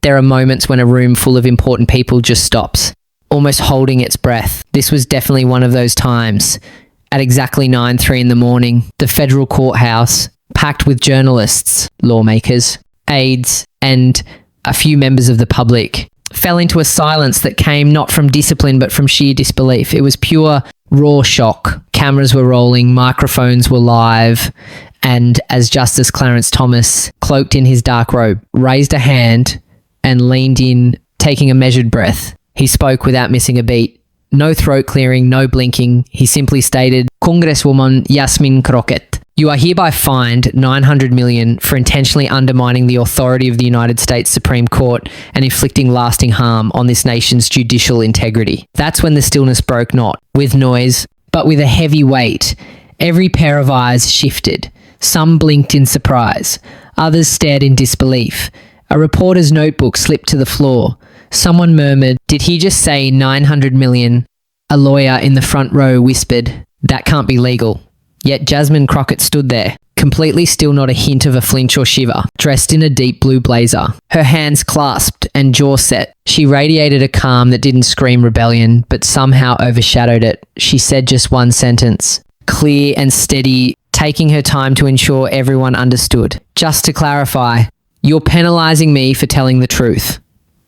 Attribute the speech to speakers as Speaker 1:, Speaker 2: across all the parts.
Speaker 1: There are moments when a room full of important people just stops, almost holding its breath. This was definitely one of those times. At exactly 9:03 in the morning, the federal courthouse, packed with journalists, lawmakers, aides, and a few members of the public, fell into a silence that came not from discipline but from sheer disbelief. It was pure, raw shock. Cameras were rolling, microphones were live, and as Justice Clarence Thomas, cloaked in his dark robe, raised a hand and leaned in, taking a measured breath. He spoke without missing a beat. No throat clearing, no blinking. He simply stated, "Congresswoman Jasmine Crockett, you are hereby fined $900 million for intentionally undermining the authority of the United States Supreme Court and inflicting lasting harm on this nation's judicial integrity." That's when the stillness broke, not with noise, but with a heavy weight. Every pair of eyes shifted. Some blinked in surprise. Others stared in disbelief. A reporter's notebook slipped to the floor. Someone murmured, "Did he just say $900 million? A lawyer in the front row whispered, "That can't be legal." Yet Jasmine Crockett stood there, completely still, not a hint of a flinch or shiver, dressed in a deep blue blazer. Her hands clasped and jaw set. She radiated a calm that didn't scream rebellion, but somehow overshadowed it. She said just one sentence, clear and steady, taking her time to ensure everyone understood. "Just to clarify, you're penalising me for telling the truth."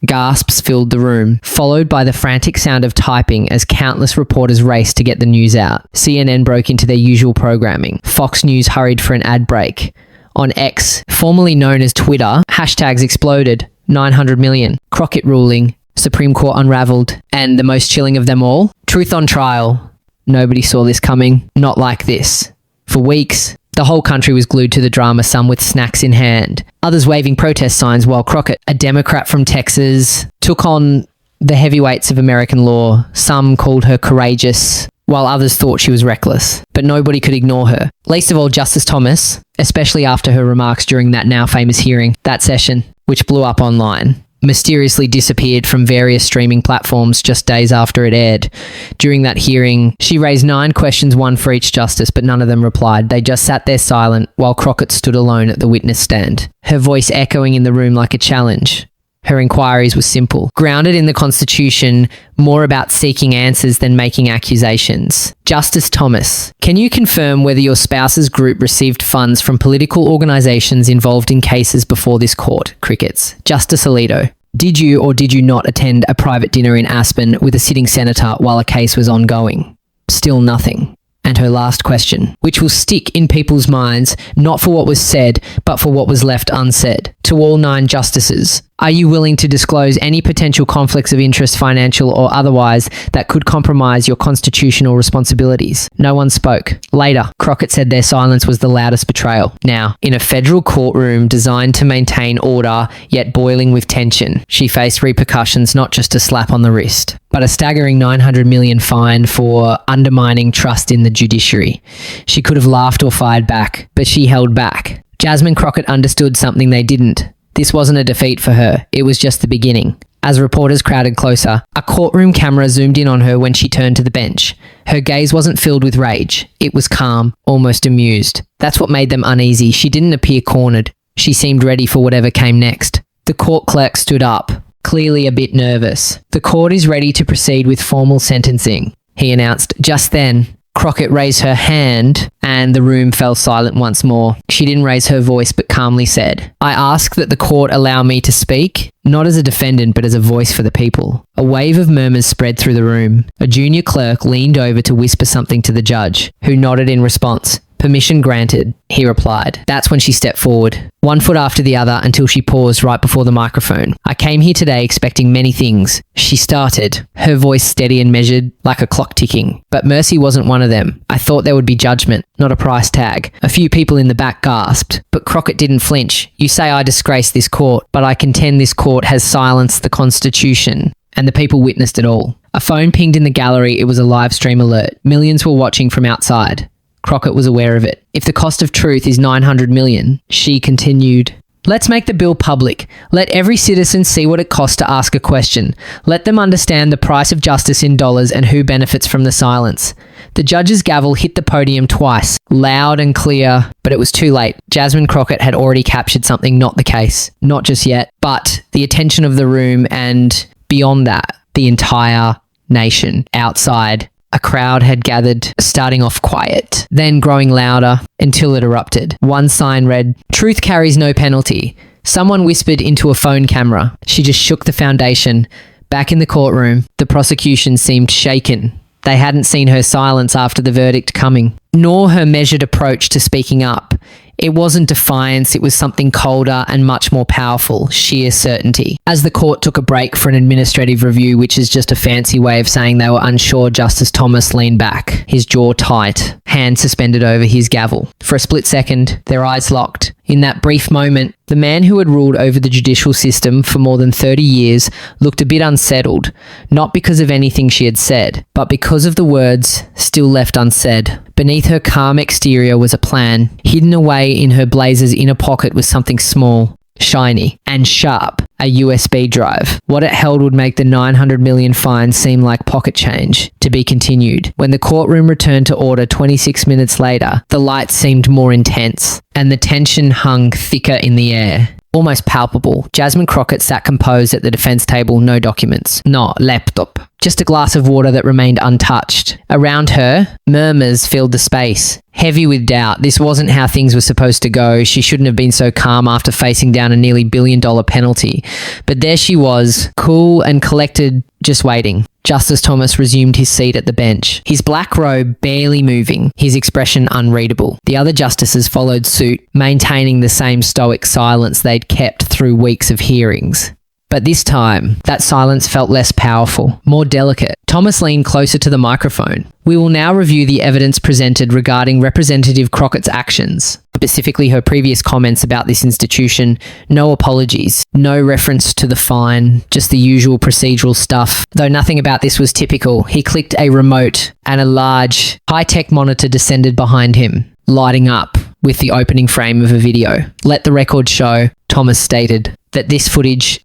Speaker 1: Gasps filled the room, followed by the frantic sound of typing as countless reporters raced to get the news out. CNN broke into their usual programming. Fox News hurried for an ad break. On X, formerly known as Twitter, hashtags exploded. 900 million. Crockett ruling. Supreme Court unravelled. And the most chilling of them all, truth on trial. Nobody saw this coming. Not like this. For weeks, the whole country was glued to the drama, some with snacks in hand, others waving protest signs, while Crockett, a Democrat from Texas, took on the heavyweights of American law. Some called her courageous, while others thought she was reckless. But nobody could ignore her. Least of all Justice Thomas, especially after her remarks during that now famous hearing, that session, which blew up online. Mysteriously disappeared from various streaming platforms just days after it aired. During that hearing, she raised 9 questions, one for each justice, but none of them replied. They just sat there silent while Crockett stood alone at the witness stand, her voice echoing in the room like a challenge. Her inquiries were simple, grounded in the Constitution, more about seeking answers than making accusations. Justice Thomas, can you confirm whether your spouse's group received funds from political organisations involved in cases before this court? Crickets. Justice Alito, did you or did you not attend a private dinner in Aspen with a sitting senator while a case was ongoing? Still nothing. And her last question, which will stick in people's minds, not for what was said, but for what was left unsaid. To all 9 justices, are you willing to disclose any potential conflicts of interest, financial or otherwise, that could compromise your constitutional responsibilities? No one spoke. Later, Crockett said their silence was the loudest betrayal. Now, in a federal courtroom designed to maintain order, yet boiling with tension, she faced repercussions, not just a slap on the wrist, but a staggering $900 million fine for undermining trust in the judiciary. She could have laughed or fired back, but she held back. Jasmine Crockett understood something they didn't. This wasn't a defeat for her, it was just the beginning. As reporters crowded closer, a courtroom camera zoomed in on her when she turned to the bench. Her gaze wasn't filled with rage. It was calm, almost amused. That's what made them uneasy. She didn't appear cornered. She seemed ready for whatever came next. The court clerk stood up, clearly a bit nervous. "The court is ready to proceed with formal sentencing," he announced. Just then, Crockett raised her hand and the room fell silent once more. She didn't raise her voice but calmly said, "I ask that the court allow me to speak, not as a defendant but as a voice for the people." A wave of murmurs spread through the room. A junior clerk leaned over to whisper something to the judge, who nodded in response. "Permission granted," he replied. That's when she stepped forward, one foot after the other until she paused right before the microphone. "I came here today expecting many things," she started, her voice steady and measured, like a clock ticking. "But mercy wasn't one of them. I thought there would be judgment, not a price tag." A few people in the back gasped, but Crockett didn't flinch. "You say I disgrace this court, but I contend this court has silenced the Constitution." And the people witnessed it all. A phone pinged in the gallery. It was a live stream alert. Millions were watching from outside. Crockett was aware of it. "If the cost of truth is $900 million, she continued, Let's make the bill public. Let every citizen see what it costs to ask a question. Let them understand the price of justice in dollars and who benefits from the silence. The judge's gavel hit the podium twice, loud and clear, but it was too late. Jasmine Crockett had already captured something not the case. Not just yet, but the attention of the room and beyond that, the entire nation outside. A crowd had gathered, starting off quiet, then growing louder until it erupted. One sign read, "Truth carries no penalty." Someone whispered into a phone camera. She just shook the foundation. Back in the courtroom, the prosecution seemed shaken. They hadn't seen her silence after the verdict coming, nor her measured approach to speaking up. It wasn't defiance, it was something colder and much more powerful, sheer certainty. As the court took a break for an administrative review, which is just a fancy way of saying they were unsure, Justice Thomas leaned back, his jaw tight, hand suspended over his gavel. For a split second, their eyes locked. In that brief moment, the man who had ruled over the judicial system for more than 30 years looked a bit unsettled, not because of anything she had said, but because of the words still left unsaid. Beneath her calm exterior was a plan. Hidden away in her blazer's inner pocket was something small, shiny, and sharp, a USB drive. What it held would make the $900 million fine seem like pocket change. To be continued. When the courtroom returned to order 26 minutes later, the lights seemed more intense, and the tension hung thicker in the air. Almost palpable. Jasmine Crockett sat composed at the defense table, no documents, no laptop, just a glass of water that remained untouched. Around her, murmurs filled the space. Heavy with doubt, this wasn't how things were supposed to go. She shouldn't have been so calm after facing down a nearly $1 billion penalty. But there she was, cool and collected, just waiting. Justice Thomas resumed his seat at the bench, his black robe barely moving, his expression unreadable. The other justices followed suit, maintaining the same stoic silence they'd kept through weeks of hearings. But this time, that silence felt less powerful, more delicate. Thomas leaned closer to the microphone. We will now review the evidence presented regarding Representative Crockett's actions, specifically her previous comments about this institution. No apologies, no reference to the fine, just the usual procedural stuff. Though nothing about this was typical, he clicked a remote and a large, high-tech monitor descended behind him, lighting up with the opening frame of a video. Let the record show, Thomas stated, that this footage,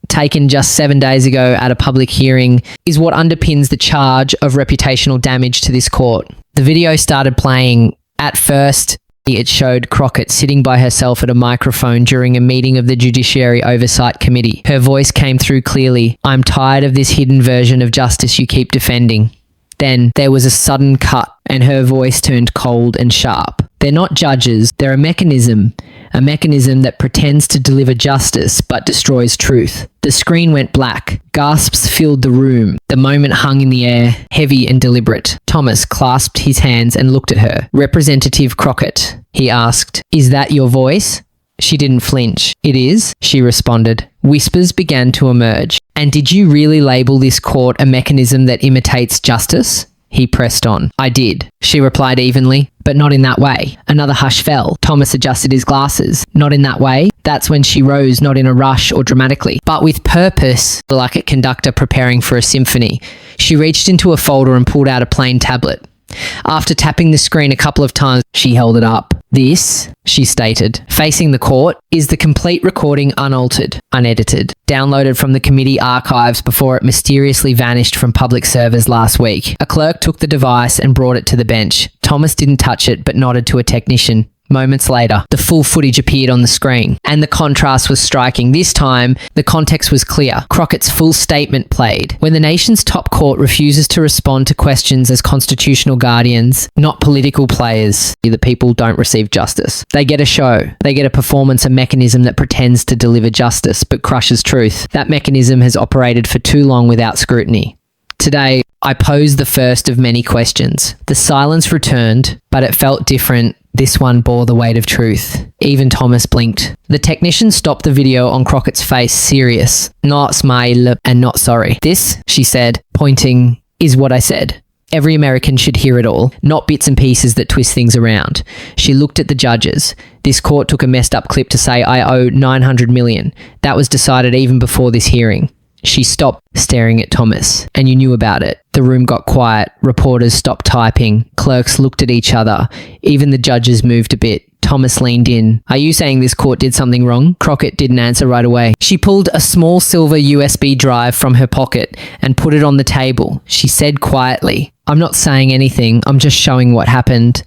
Speaker 1: taken just 7 days ago at a public hearing, is what underpins the charge of reputational damage to this court. The video started playing. At first, it showed Crockett sitting by herself at a microphone during a meeting of the Judiciary Oversight Committee. Her voice came through clearly. "I'm tired of this hidden version of justice you keep defending." Then there was a sudden cut and her voice turned cold and sharp. "They're not judges, they're a mechanism that pretends to deliver justice but destroys truth." The screen went black. Gasps filled the room. The moment hung in the air, heavy and deliberate. Thomas clasped his hands and looked at her. "Representative Crockett," he asked, "is that your voice?" She didn't flinch. "It is," she responded. Whispers began to emerge. "And did you really label this court a mechanism that imitates justice?" He pressed on. "I did," she replied evenly, "but not in that way." Another hush fell. Thomas adjusted his glasses. "Not in that way?" That's when she rose, not in a rush or dramatically, but with purpose, like a conductor preparing for a symphony. She reached into a folder and pulled out a plain tablet. After tapping the screen a couple of times, she held it up. "This," she stated, facing the court, "is the complete recording unaltered, unedited, downloaded from the committee archives before it mysteriously vanished from public servers last week." A clerk took the device and brought it to the bench. Thomas didn't touch it but nodded to a technician. Moments later, the full footage appeared on the screen, and the contrast was striking. This time, the context was clear. Crockett's full statement played. When the nation's top court refuses to respond to questions as constitutional guardians, not political players, the people don't receive justice. They get a show. They get a performance, a mechanism that pretends to deliver justice but crushes truth. That mechanism has operated for too long without scrutiny. Today, I posed the first of many questions. The silence returned, but it felt different. This one bore the weight of truth. Even Thomas blinked. The technician stopped the video on Crockett's face, serious, not smile and not sorry. "This," she said, pointing, "is what I said. Every American should hear it all, not bits and pieces that twist things around." She looked at the judges. This court took a messed up clip to say, "I owe $900 million. That was decided even before this hearing." She stopped staring at Thomas, and you knew about it. The room got quiet. Reporters stopped typing. Clerks looked at each other. Even the judges moved a bit. Thomas leaned in. "Are you saying this court did something wrong?" Crockett didn't answer right away. She pulled a small silver USB drive from her pocket and put it on the table. She said quietly, "I'm not saying anything, I'm just showing what happened."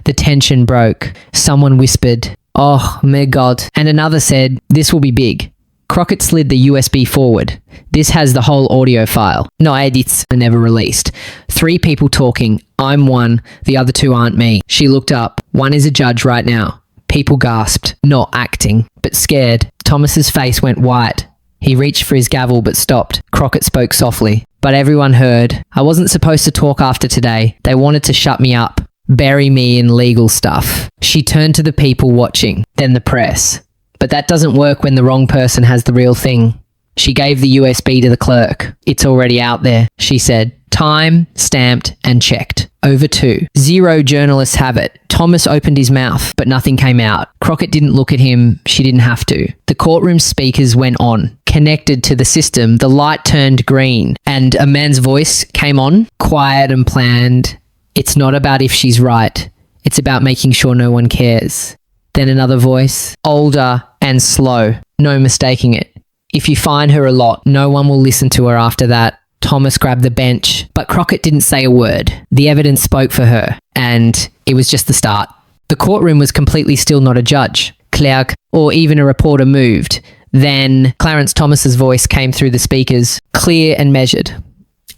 Speaker 1: The tension broke. Someone whispered, "Oh, my God." And another said, "This will be big." Crockett slid the USB forward. "This has the whole audio file. No edits are never released. 3 people talking. I'm one. The other 2 aren't me." She looked up. "One is a judge right now." People gasped. Not acting, but scared. Thomas's face went white. He reached for his gavel but stopped. Crockett spoke softly. But everyone heard. "I wasn't supposed to talk after today. They wanted to shut me up. Bury me in legal stuff." She turned to the people watching, then the press. "But that doesn't work when the wrong person has the real thing." She gave the USB to the clerk. "It's already out there," she said. Time, stamped, and checked. Over 2. 0 journalists have it. Thomas opened his mouth, but nothing came out. Crockett didn't look at him. She didn't have to. The courtroom speakers went on. Connected to the system, the light turned green, and a man's voice came on, quiet and planned. "It's not about if she's right. It's about making sure no one cares." Then another voice, older and slow, no mistaking it. "If you fine her a lot, no one will listen to her after that." Thomas grabbed the bench, but Crockett didn't say a word. The evidence spoke for her, and it was just the start. The courtroom was completely still. Not a judge, clerk, or even a reporter moved. Then Clarence Thomas's voice came through the speakers, clear and measured.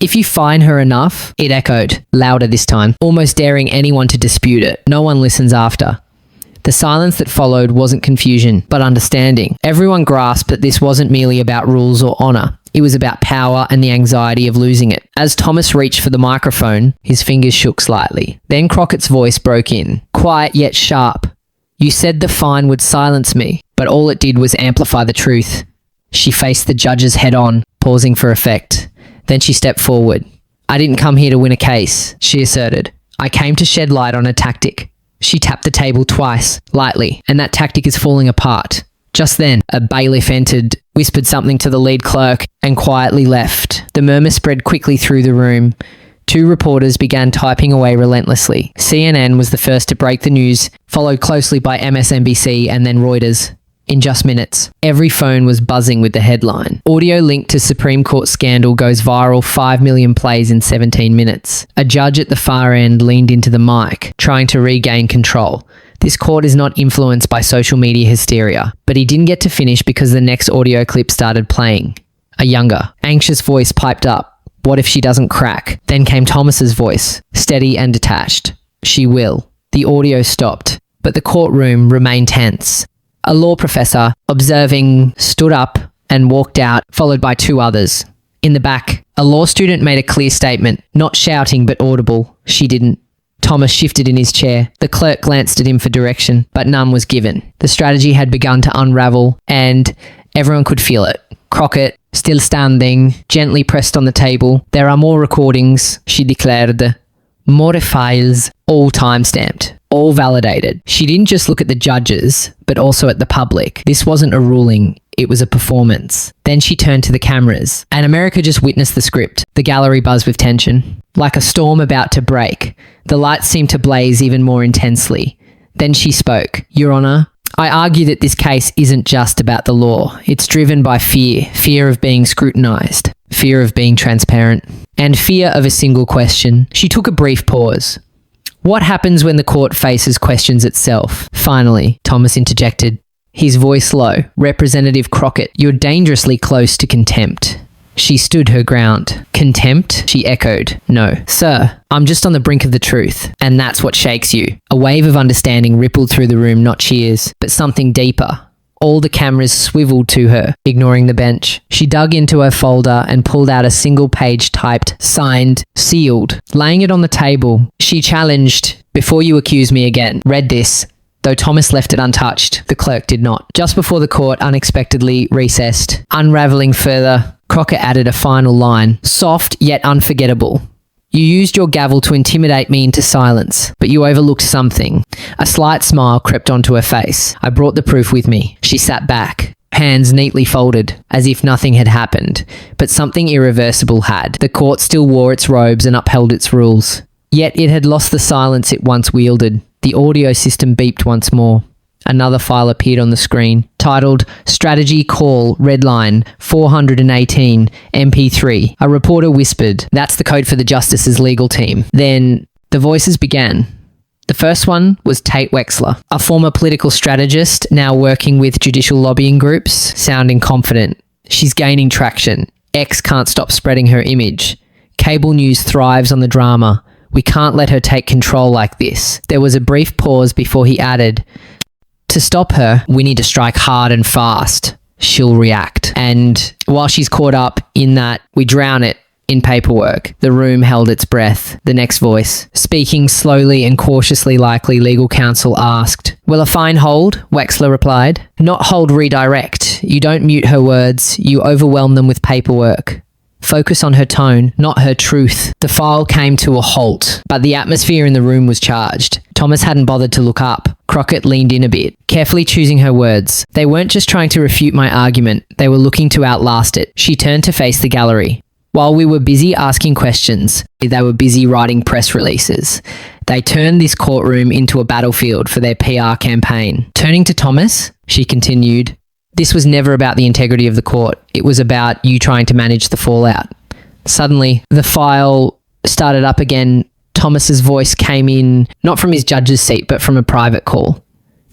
Speaker 1: "If you fine her enough," it echoed, louder this time, almost daring anyone to dispute it. "No one listens after." The silence that followed wasn't confusion, but understanding. Everyone grasped that this wasn't merely about rules or honour. It was about power and the anxiety of losing it. As Thomas reached for the microphone, his fingers shook slightly. Then Crockett's voice broke in, quiet yet sharp. "You said the fine would silence me, but all it did was amplify the truth." She faced the judges head on, pausing for effect. Then she stepped forward. "I didn't come here to win a case," she asserted. "I came to shed light on a tactic." She tapped the table twice, lightly, and that tactic is falling apart. Just then, a bailiff entered, whispered something to the lead clerk, and quietly left. The murmur spread quickly through the room. 2 reporters began typing away relentlessly. CNN was the first to break the news, followed closely by MSNBC and then Reuters. In just minutes, every phone was buzzing with the headline. Audio linked to Supreme Court scandal goes viral, 5 million plays in 17 minutes. A judge at the far end leaned into the mic, trying to regain control. This court is not influenced by social media hysteria, but he didn't get to finish because the next audio clip started playing. A younger, anxious voice piped up. "What if she doesn't crack?" Then came Thomas's voice, steady and detached. "She will." The audio stopped, but the courtroom remained tense. A law professor, observing, stood up and walked out, followed by 2 others. In the back, a law student made a clear statement, not shouting but audible. She didn't. Thomas shifted in his chair. The clerk glanced at him for direction, but none was given. The strategy had begun to unravel, and everyone could feel it. Crockett, still standing, gently pressed on the table. "There are more recordings," she declared. "More files, all time-stamped. All validated." She didn't just look at the judges, but also at the public. This wasn't a ruling, it was a performance. Then she turned to the cameras, and America just witnessed the script. The gallery buzzed with tension. Like a storm about to break, the lights seemed to blaze even more intensely. Then she spoke. "Your Honour, I argue that this case isn't just about the law. It's driven by fear. Fear of being scrutinised. Fear of being transparent. And fear of a single question." She took a brief pause. "What happens when the court faces questions itself?" Finally, Thomas interjected, his voice low. "Representative Crockett, you're dangerously close to contempt." She stood her ground. "Contempt?" she echoed. "No. Sir, I'm just on the brink of the truth, and that's what shakes you." A wave of understanding rippled through the room, not cheers, but something deeper. All the cameras swiveled to her, ignoring the bench. She dug into her folder and pulled out a single page typed, signed, sealed. Laying it on the table, she challenged, "Before you accuse me again, read this." Though Thomas left it untouched, the clerk did not. Just before the court unexpectedly recessed, unravelling further, Crockett added a final line, soft yet unforgettable. "You used your gavel to intimidate me into silence, but you overlooked something." A slight smile crept onto her face. "I brought the proof with me." She sat back, hands neatly folded, as if nothing had happened, but something irreversible had. The court still wore its robes and upheld its rules. Yet it had lost the silence it once wielded. The audio system beeped once more. Another file appeared on the screen, titled Strategy Call Redline 418 MP3. A reporter whispered, "That's the code for the Justice's legal team." Then the voices began. The first one was Tate Wexler, a former political strategist now working with judicial lobbying groups, sounding confident. "She's gaining traction. X can't stop spreading her image. Cable news thrives on the drama. We can't let her take control like this." There was a brief pause before he added, "To stop her, we need to strike hard and fast. She'll react." And while she's caught up in that, we drown it in paperwork. The room held its breath. The next voice, speaking slowly and cautiously likely legal counsel, asked, "Will a fine hold?" Wexler replied. "Not hold, redirect. You don't mute her words. You overwhelm them with paperwork. Focus on her tone, not her truth." The file came to a halt, but the atmosphere in the room was charged. Thomas hadn't bothered to look up. Crockett leaned in a bit, carefully choosing her words. "They weren't just trying to refute my argument. They were looking to outlast it." She turned to face the gallery. "While we were busy asking questions, they were busy writing press releases. They turned this courtroom into a battlefield for their PR campaign." Turning to Thomas, she continued, "This was never about the integrity of the court. It was about you trying to manage the fallout." Suddenly, the file started up again. Thomas's voice came in, not from his judge's seat, but from a private call.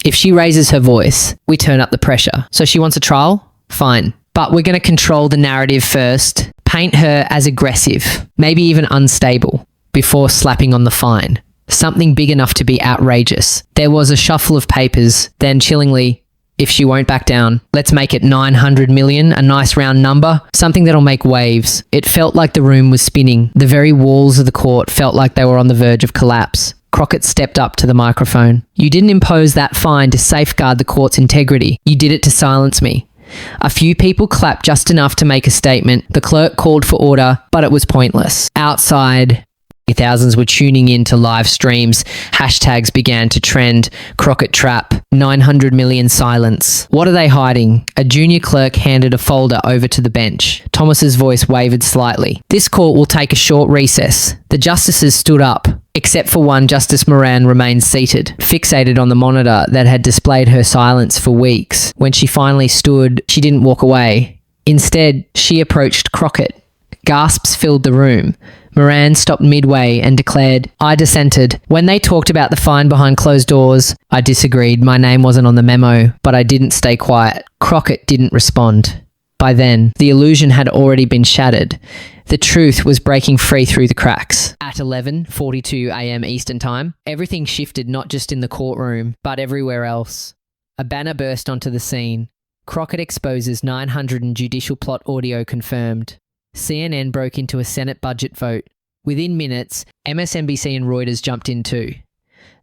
Speaker 1: "If she raises her voice, we turn up the pressure. So she wants a trial? Fine. But we're going to control the narrative first, paint her as aggressive, maybe even unstable, before slapping on the fine. Something big enough to be outrageous." There was a shuffle of papers, then chillingly, "If she won't back down, let's make it 900 million, a nice round number, something that'll make waves." It felt like the room was spinning. The very walls of the court felt like they were on the verge of collapse. Crockett stepped up to the microphone. "You didn't impose that fine to safeguard the court's integrity. You did it to silence me." A few people clapped just enough to make a statement. The clerk called for order, but it was pointless. Outside, thousands were tuning in to live streams. Hashtags began to trend. Crockett trap. 900 million silence. What are they hiding? A junior clerk handed a folder over to the bench. Thomas's voice wavered slightly. "This court will take a short recess." The justices stood up. Except for one, Justice Moran remained seated, fixated on the monitor that had displayed her silence for weeks. When she finally stood, she didn't walk away. Instead, she approached Crockett. Gasps filled the room. Moran stopped midway and declared, "I dissented. When they talked about the fine behind closed doors, I disagreed. My name wasn't on the memo, but I didn't stay quiet." Crockett didn't respond. By then, the illusion had already been shattered. The truth was breaking free through the cracks. At 11:42 a.m. Eastern Time, everything shifted not just in the courtroom, but everywhere else. A banner burst onto the scene. Crockett exposes 900 in judicial plot audio confirmed. CNN broke into a Senate budget vote. Within minutes, MSNBC and Reuters jumped in too.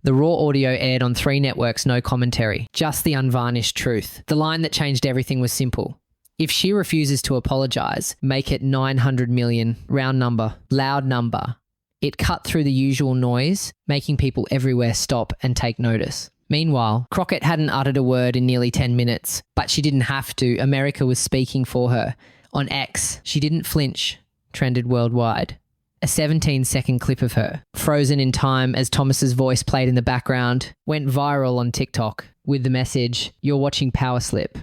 Speaker 1: The raw audio aired on 3 networks, no commentary, just the unvarnished truth. The line that changed everything was simple. If she refuses to apologise, make it 900 million, round number, loud number. It cut through the usual noise, making people everywhere stop and take notice. Meanwhile, Crockett hadn't uttered a word in nearly 10 minutes, but she didn't have to. America was speaking for her. On X, "She didn't flinch," trended worldwide. A 17-second clip of her, frozen in time as Thomas's voice played in the background, went viral on TikTok with the message, "You're watching Power Slip."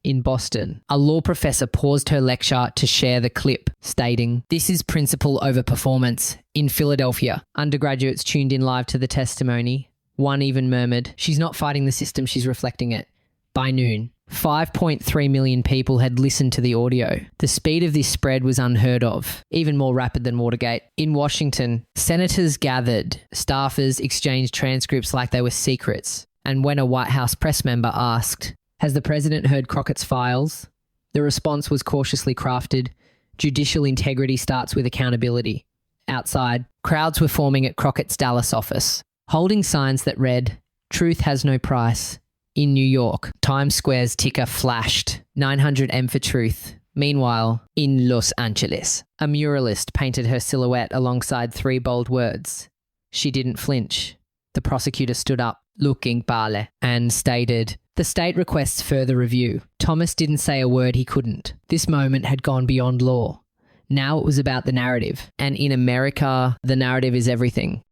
Speaker 1: In Boston, a law professor paused her lecture to share the clip, stating, "This is principle over performance." In Philadelphia, undergraduates tuned in live to the testimony. One even murmured, "She's not fighting the system, she's reflecting it." By noon, 5.3 million people had listened to the audio. The speed of this spread was unheard of, even more rapid than Watergate. In Washington, senators gathered, staffers exchanged transcripts like they were secrets, and when a White House press member asked, "Has the president heard Crockett's files?" the response was cautiously crafted, "Judicial integrity starts with accountability." Outside, crowds were forming at Crockett's Dallas office, holding signs that read, "Truth has no price." In New York, Times Square's ticker flashed, 900M for truth. Meanwhile, in Los Angeles, a muralist painted her silhouette alongside 3 bold words. "She didn't flinch." The prosecutor stood up, looking pale, and stated, "The state requests further review." Thomas didn't say a word he couldn't. This moment had gone beyond law. Now it was about the narrative. And in America, the narrative is everything.